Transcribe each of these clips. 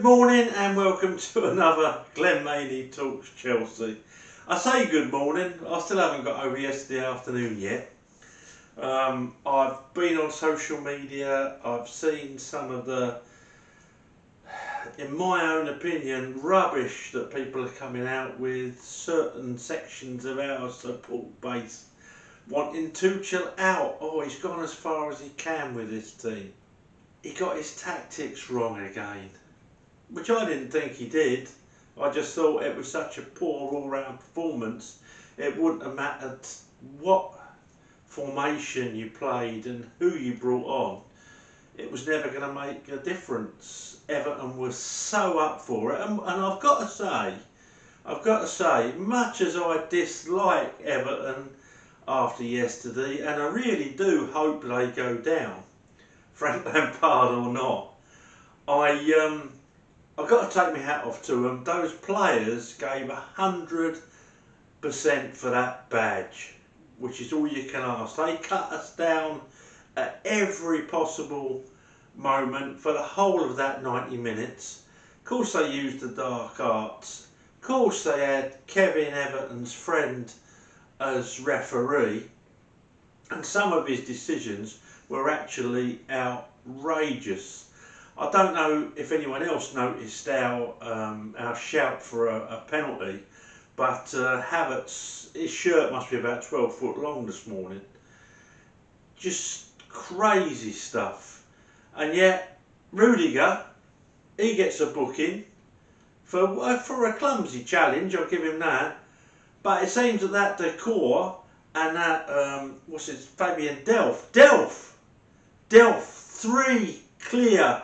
morning and welcome to another Glenn Maney Talks Chelsea. I say good morning, I still haven't got over yesterday afternoon yet. I've been on social media, I've seen some of the, in my own opinion, rubbish that people are coming out with, certain sections of our support base wanting Tuchel out. Oh, he's gone as far as he can with this team. He got his tactics wrong again, which I didn't think he did. I just thought it was such a poor all-round performance. It wouldn't have mattered what formation you played and who you brought on. It was never going to make a difference. Everton was so up for it, and I've got to say, much as I dislike Everton after yesterday, and I really do hope they go down, Frank Lampard or not, I've got to take my hat off to them. Those players gave 100% for that badge, which is all you can ask. They cut us down at every possible moment for the whole of that 90 minutes. Of course they used the dark arts. Of course they had Kevin Everton's friend as referee. And some of his decisions were actually outrageous. I don't know if anyone else noticed our shout for a penalty, but his shirt must be about 12 foot long this morning. Just crazy stuff. And yet Rudiger, he gets a booking for a clumsy challenge, I'll give him that. But it seems that decor and that Fabian Delph, 3 clear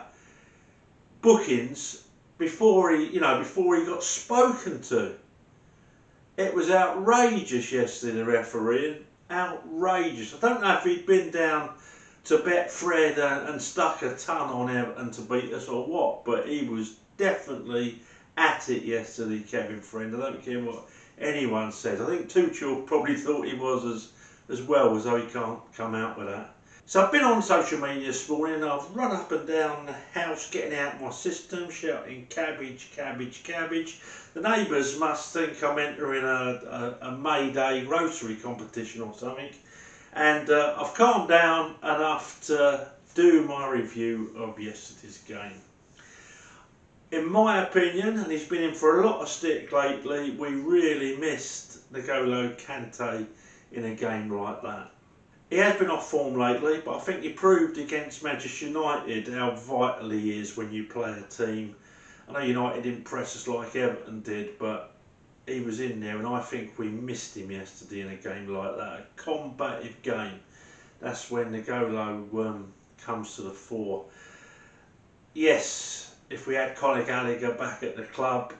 bookings before he got spoken to. It was outrageous yesterday, the referee, outrageous. I don't know if he'd been down to Betfred and stuck a ton on Everton to beat us or what, but he was definitely at it yesterday, Kevin Friend. I don't care what anyone says. I think Tuchel probably thought he was as well, as though he can't come out with that. So I've been on social media this morning. I've run up and down the house getting out my system, shouting cabbage, cabbage, cabbage. The neighbours must think I'm entering a May Day grocery competition or something. And I've calmed down enough to do my review of yesterday's game. In my opinion, and he's been in for a lot of stick lately, we really missed N'Golo Kante in a game like that. He has been off form lately, but I think he proved against Manchester United how vital he is when you play a team. I know United didn't press us like Everton did, but he was in there, and I think we missed him yesterday in a game like that. A combative game. That's when N'Golo comes to the fore. Yes, if we had Conor Gallagher back at the club,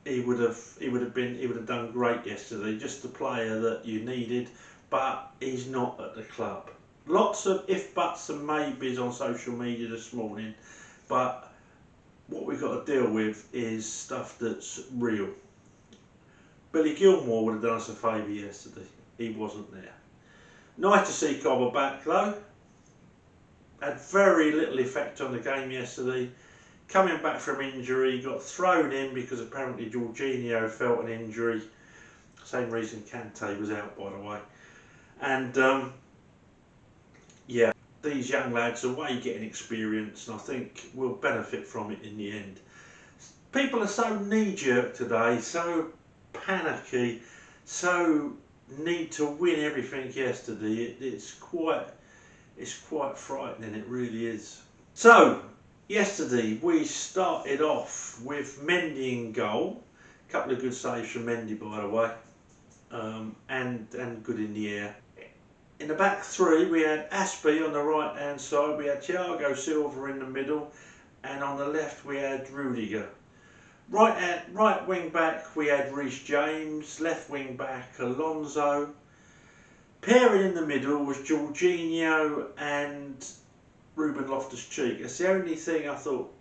he would have done great yesterday. Just the player that you needed. But he's not at the club. Lots of if, buts and maybes on social media this morning, but what we've got to deal with is stuff that's real. Billy Gilmore would have done us a favour yesterday. He wasn't there. Nice to see Cobber back though. Had very little effect on the game yesterday. Coming back from injury, got thrown in because apparently Jorginho felt an injury. Same reason Kante was out, by the way. And yeah, these young lads are way getting experience, and I think we'll benefit from it in the end. People are so knee-jerk today, so panicky, so need to win everything yesterday. It's quite frightening, it really is. So yesterday we started off with Mendy in goal. A couple of good saves from Mendy, by the way, and good in the air. In the back three, we had Aspie on the right hand side, we had Thiago Silva in the middle, and on the left we had Rudiger. Right wing back we had Reece James, left wing back Alonso. Pairing in the middle was Jorginho and Ruben Loftus-Cheek. That's the only thing I thought.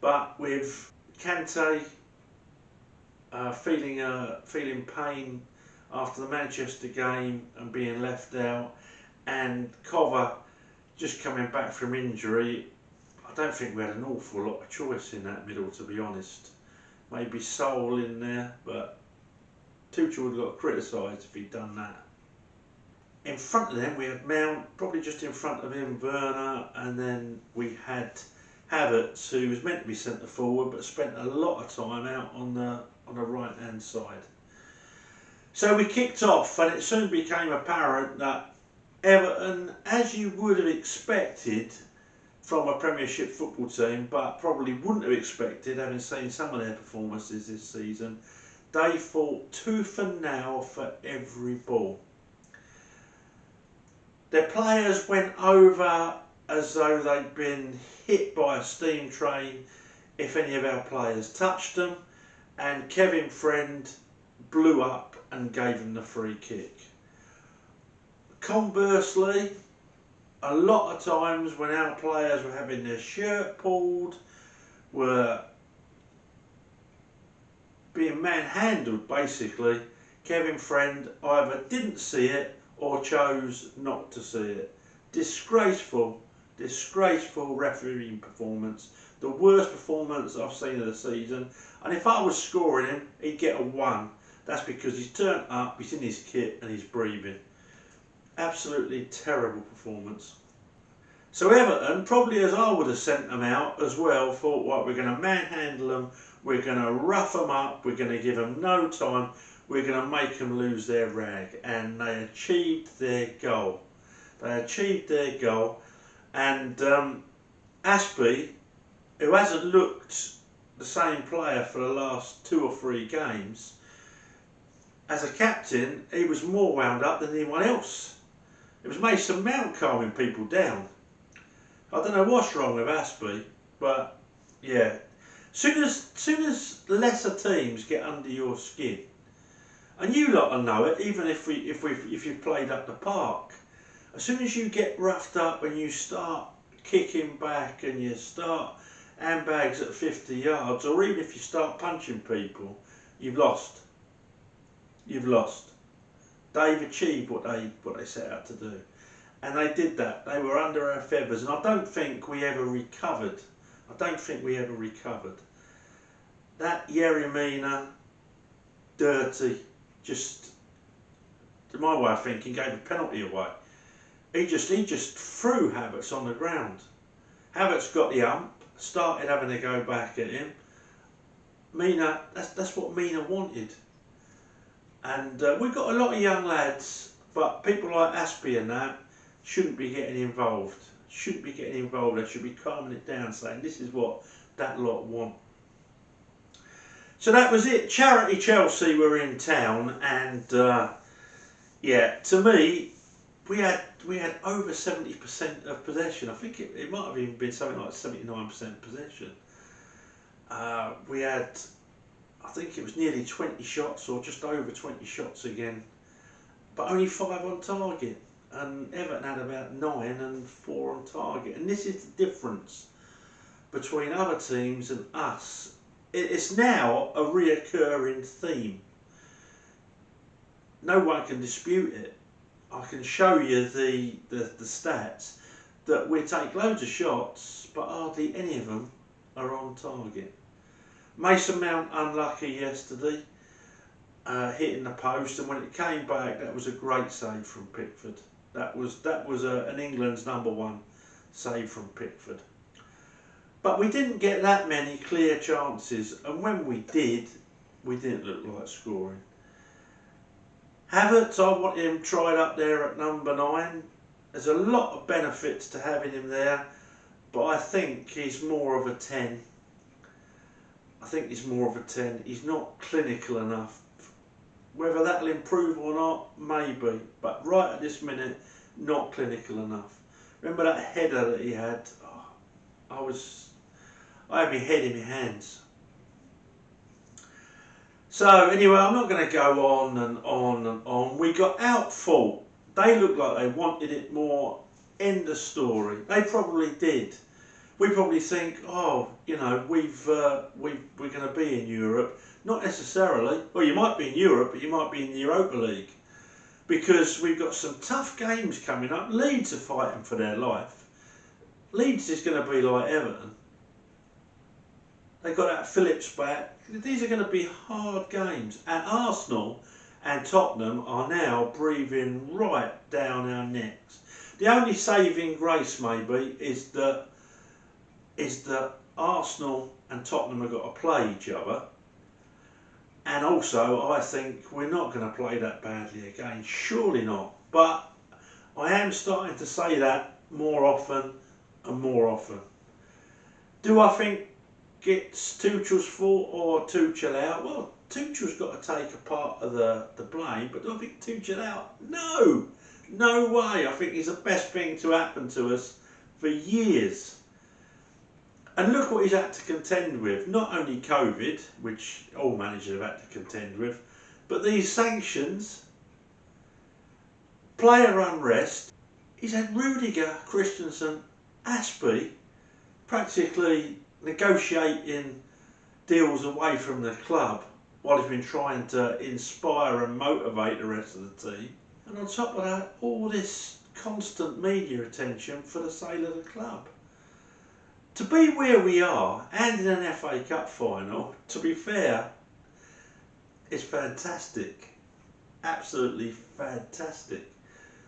But with Kante feeling pain after the Manchester game and being left out, and Cover just coming back from injury, I I don't think we had an awful lot of choice in that middle, to be honest. Maybe Soul in there, but Tuchel would have got criticised if he'd done that. In front of them we had Mount, probably just in front of him Werner, and then we had Havertz, who was meant to be centre forward but spent a lot of time out on the right hand side. So we kicked off, and it soon became apparent that Everton, as you would have expected from a Premiership football team, but probably wouldn't have expected having seen some of their performances this season, they fought tooth and nail for every ball. Their players went over as though they'd been hit by a steam train if any of our players touched them, and Kevin Friend blew up and gave them the free kick. Conversely, a lot of times when our players were having their shirt pulled, were being manhandled basically, Kevin Friend either didn't see it or chose not to see it. Disgraceful refereeing performance. The worst performance I've seen of the season. And if I was scoring him, he'd get a 1. That's because he's turned up, he's in his kit and he's breathing. Absolutely terrible performance. So Everton, probably as I would have sent them out as well, thought, right, we're going to manhandle them, we're going to rough them up, we're going to give them no time, we're going to make them lose their rag. And they achieved their goal. They achieved their goal. And Aspie, who hasn't looked the same player for the last 2 or 3 games, as a captain, he was more wound up than anyone else. It was Mason Mount calming people down. I don't know what's wrong with Aspie, but yeah. Soon as lesser teams get under your skin, and you lot will know it, even if you played up the park, as soon as you get roughed up and you start kicking back and you start handbags at 50 yards, or even if you start punching people, you've lost. You've lost. They've achieved what they set out to do. And they did that. They were under our feathers, and I don't think we ever recovered. That Yeremina, dirty, just, to my way of thinking, gave a penalty away. He just threw Havertz on the ground. Havertz got the hump, started having to go back at him. Mina, that's what Mina wanted. And we've got a lot of young lads, but people like Aspie and that shouldn't be getting involved. They should be calming it down, saying this is what that lot want. So that was it. Charity Chelsea were in town, and yeah, to me, we had over 70% of possession. I think it might have even been something like 79% possession. We had, I think it was nearly 20 shots, or just over 20 shots again, but only 5 on target. And Everton had about 9 and 4 on target. And this is the difference between other teams and us. It's now a reoccurring theme. No one can dispute it. I can show you the stats that we take loads of shots, but hardly any of them are on target. Mason Mount unlucky yesterday, hitting the post, and when it came back, that was a great save from Pickford. That was an England's #1 save from Pickford. But we didn't get that many clear chances, and when we did, we didn't look like scoring. Havertz, I want him tried up there at number 9. There's a lot of benefits to having him there, but I think he's more of a 10. He's not clinical enough. Whether that'll improve or not, maybe. But right at this minute, not clinical enough. Remember that header that he had? Oh, I had my head in my hands. So anyway, I'm not going to go on and on and on. We got out-fought. They looked like they wanted it more. End of story. They probably did. We probably think, oh, you know, we're going to be in Europe. Not necessarily. Well, you might be in Europe, but you might be in the Europa League, because we've got some tough games coming up. Leeds are fighting for their life. Leeds is going to be like Everton. They've got that Phillips back. These are going to be hard games. And Arsenal and Tottenham are now breathing right down our necks. The only saving grace maybe is that Arsenal and Tottenham have got to play each other. And also, I think we're not going to play that badly again. Surely not. But I am starting to say that more often and more often. Do I think it's Tuchel's fault or Tuchel out? Well, Tuchel's got to take a part of the blame, but do I think Tuchel out? No! No way! I think he's the best thing to happen to us for years. And look what he's had to contend with. Not only COVID, which all managers have had to contend with, but these sanctions, player unrest. He's had Rudiger, Christensen, Aspie practically negotiating deals away from the club while he's been trying to inspire and motivate the rest of the team. And on top of that, all this constant media attention for the sale of the club. To be where we are and in an FA Cup final, to be fair, is fantastic. Absolutely fantastic.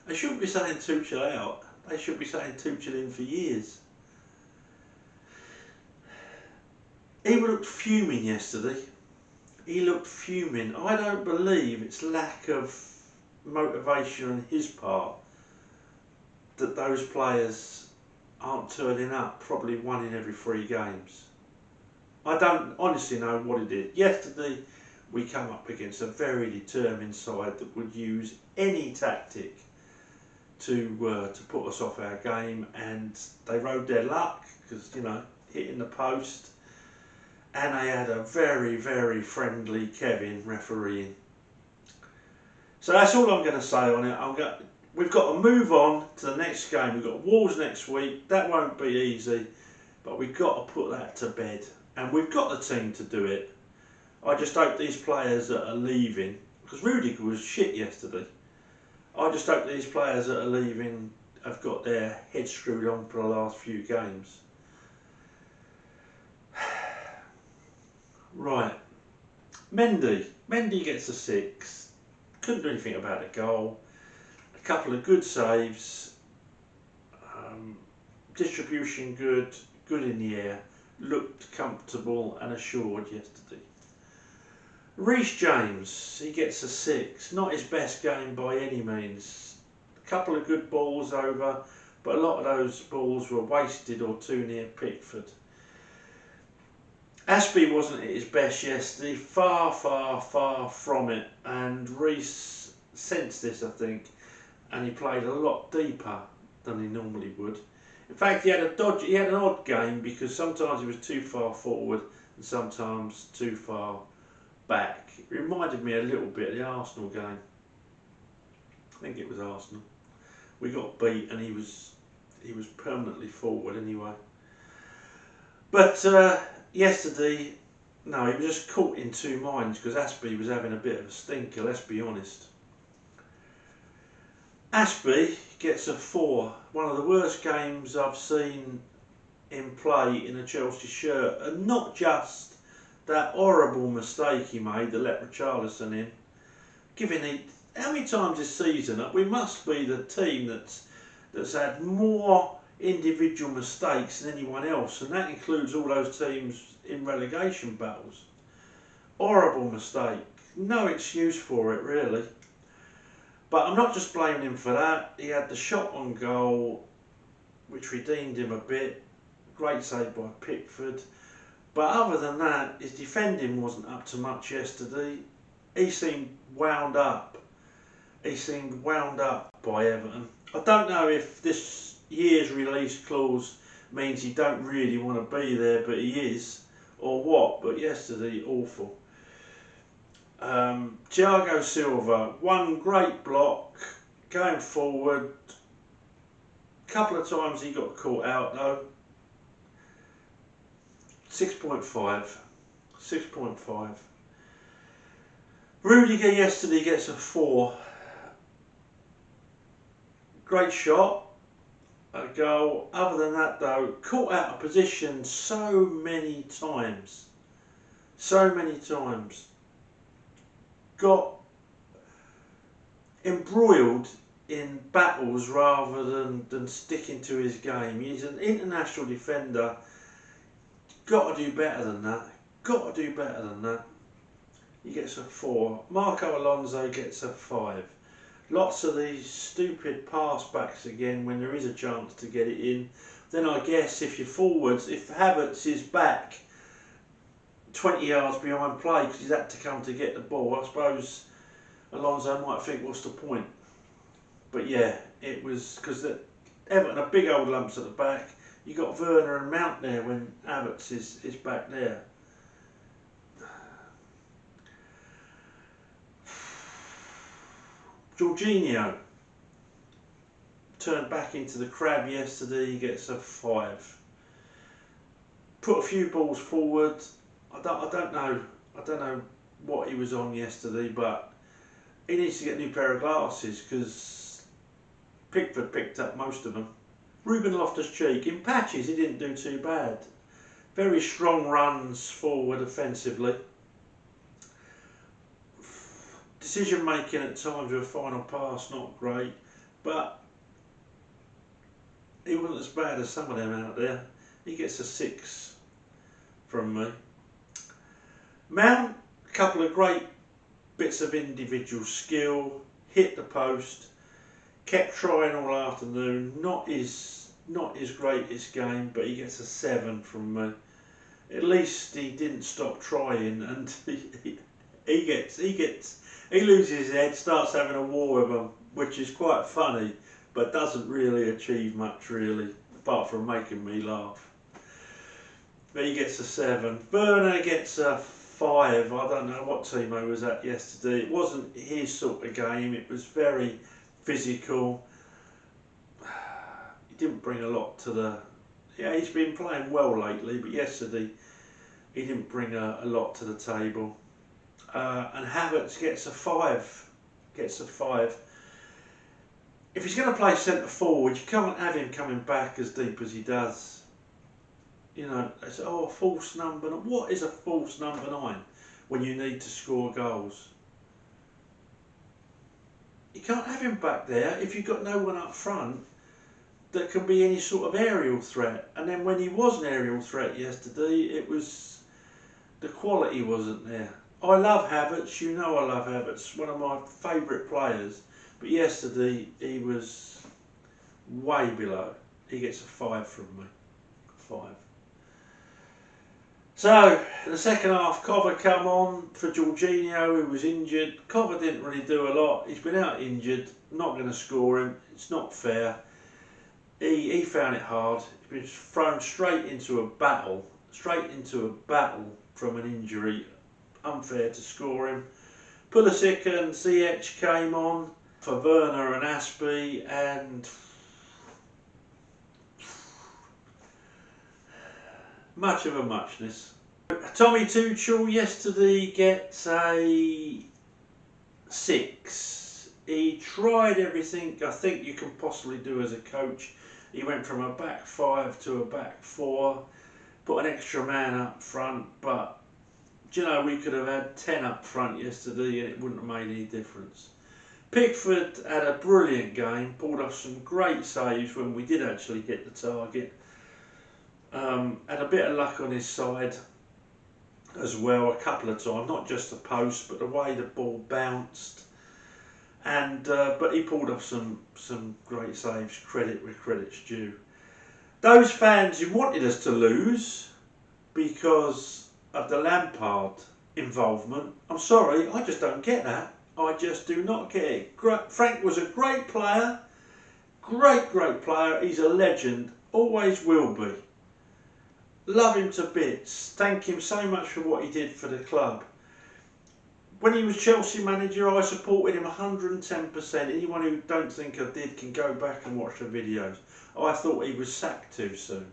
They shouldn't be saying Tuchel out. They should be saying Tuchel in for years. He looked fuming yesterday. He looked fuming. I don't believe it's lack of motivation on his part that those players aren't turning up probably 1 in every 3 games. I don't honestly know what it is. Yesterday we come up against a very determined side that would use any tactic to put us off our game, and they rode their luck because, you know, hitting the post, and they had a very, very friendly Kevin refereeing. So that's all I'm going to say on it. We've got to move on to the next game. We've got Wolves next week. That won't be easy, but we've got to put that to bed, and we've got the team to do it. I just hope these players that are leaving, because Rudiger was shit yesterday, I just hope these players that are leaving have got their heads screwed on for the last few games. Right. Mendy gets a 6. Couldn't do anything about a goal. A couple of good saves. Distribution good in the air. Looked comfortable and assured yesterday. Reece James, he gets a 6. Not his best game by any means. A couple of good balls over, but a lot of those balls were wasted or too near Pickford. Aspie wasn't at his best yesterday. Far, far, far from it. And Reece sensed this, I think, and he played a lot deeper than he normally would. In fact, he had an odd game because sometimes he was too far forward and sometimes too far back. It reminded me a little bit of the Arsenal game. I think it was Arsenal. We got beat and he was permanently forward anyway. But yesterday, no, he was just caught in two minds because Aspie was having a bit of a stinker, let's be honest. Aspie gets a 4. One of the worst games I've seen him play in a Chelsea shirt, and not just that horrible mistake he made that let Richarlison in. How many times this season we must be the team that's had more individual mistakes than anyone else, and that includes all those teams in relegation battles. Horrible mistake, no excuse for it really. But I'm not just blaming him for that. He had the shot on goal which redeemed him a bit. Great save by Pickford. But other than that, his defending wasn't up to much yesterday. He seemed wound up. He seemed wound up by Everton. I don't know if this year's release clause means he don't really want to be there, but he is, or what. But yesterday, awful. Thiago Silva, one great block, going forward. A couple of times he got caught out though. 6.5. 6.5. Rudiger yesterday gets a 4. Great shot. a goal. Other than that though, caught out of position so many times. So many times. Got embroiled in battles rather than sticking to his game. He's an international defender. Got to do better than that. Got to do better than that. He gets a 4. Marco Alonso gets a 5. Lots of these stupid pass backs again when there is a chance to get it in. Then I guess if you're forwards, if Havertz is back 20 yards behind play because he's had to come to get the ball, I suppose Alonso might think, what's the point? But yeah, it was because Everton are big old lumps at the back. You got Werner and Mount there when Havertz is back there. Jorginho turned back into the crab yesterday. He gets a 5. Put a few balls forward. I don't know what he was on yesterday, but he needs to get a new pair of glasses because Pickford picked up most of them. Ruben Loftus-Cheek, in patches he didn't do too bad. Very strong runs forward offensively. Decision making at times with a final pass, not great, but he wasn't as bad as some of them out there. He gets a 6 from me. Mount, a couple of great bits of individual skill, hit the post, kept trying all afternoon. Not his greatest game, but he gets a 7 from me. At least he didn't stop trying, and he loses his head, starts having a war with them, which is quite funny, but doesn't really achieve much really, apart from making me laugh. But he gets a 7. Werner gets a 5. I don't know what team I was at yesterday. It wasn't his sort of game. It was very physical. He didn't bring a lot to the... Yeah, he's been playing well lately, but yesterday he didn't bring a lot to the table. And Havertz gets a 5. Gets a 5. If he's going to play centre forward, you can't have him coming back as deep as he does. You know, it's a false number. What is a false number 9 when you need to score goals? You can't have him back there if you've got no one up front that can be any sort of aerial threat. And then when he was an aerial threat yesterday, it was the quality wasn't there. I love Havertz, you know I love Havertz, one of my favourite players, but yesterday he was way below. He gets a 5 from me. 5. So, in the second half, Cover come on for Jorginho, who was injured. Cover didn't really do a lot. He's been out injured, not going to score him. It's not fair. He found it hard. He's been thrown straight into a battle from an injury. Unfair to score him. Pulisic and Ziyech came on for Werner and Aspie, and much of a muchness. Tommy Tuchel yesterday gets a 6. He tried everything I think you can possibly do as a coach. He went from a back 5 to a back 4, put an extra man up front, but you know, we could have had 10 up front yesterday and it wouldn't have made any difference. Pickford had a brilliant game, pulled off some great saves when we did actually hit the target. Had a bit of luck on his side as well a couple of times, not just the post but the way the ball bounced. And but he pulled off some great saves, credit where credit's due. Those fans who wanted us to lose because of the Lampard involvement, I'm sorry, I just don't get that. I just do not get it. Frank was a great player, great player. He's a legend, always will be. Love him to bits. Thank him so much for what he did for the club. When he was Chelsea manager, I supported him 110%. Anyone who don't think I did can go back and watch the videos. I thought he was sacked too soon.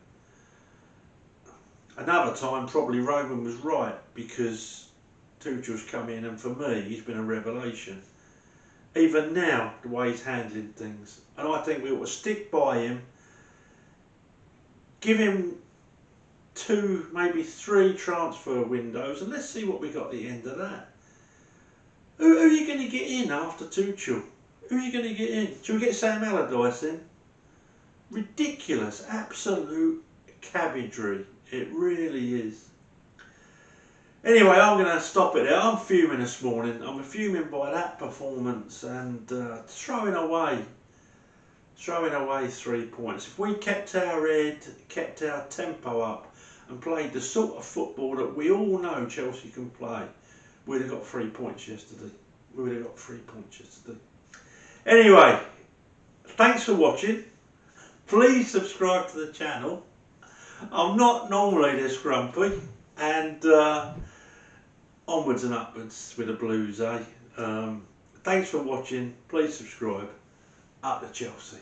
Another time, probably Roman was right, because Tuchel's come in, and for me, he's been a revelation. Even now, the way he's handling things. And I think we ought to stick by him give him 2, maybe 3 transfer windows, and let's see what we got at the end of that. Who are you going to get in after Tuchel? Who are you going to get in? Should we get Sam Allardyce in? Ridiculous, absolute cabbagery. It really is. Anyway, I'm going to stop it there. I'm fuming this morning. I'm fuming by that performance and throwing away 3 points. If we kept our head, kept our tempo up and played the sort of football that we all know Chelsea can play, we'd have got 3 points yesterday. We would have got 3 points yesterday. Anyway, thanks for watching. Please subscribe to the channel. I'm not normally this grumpy, and onwards and upwards with the Blues, eh? Thanks for watching. Please subscribe. Up to Chelsea.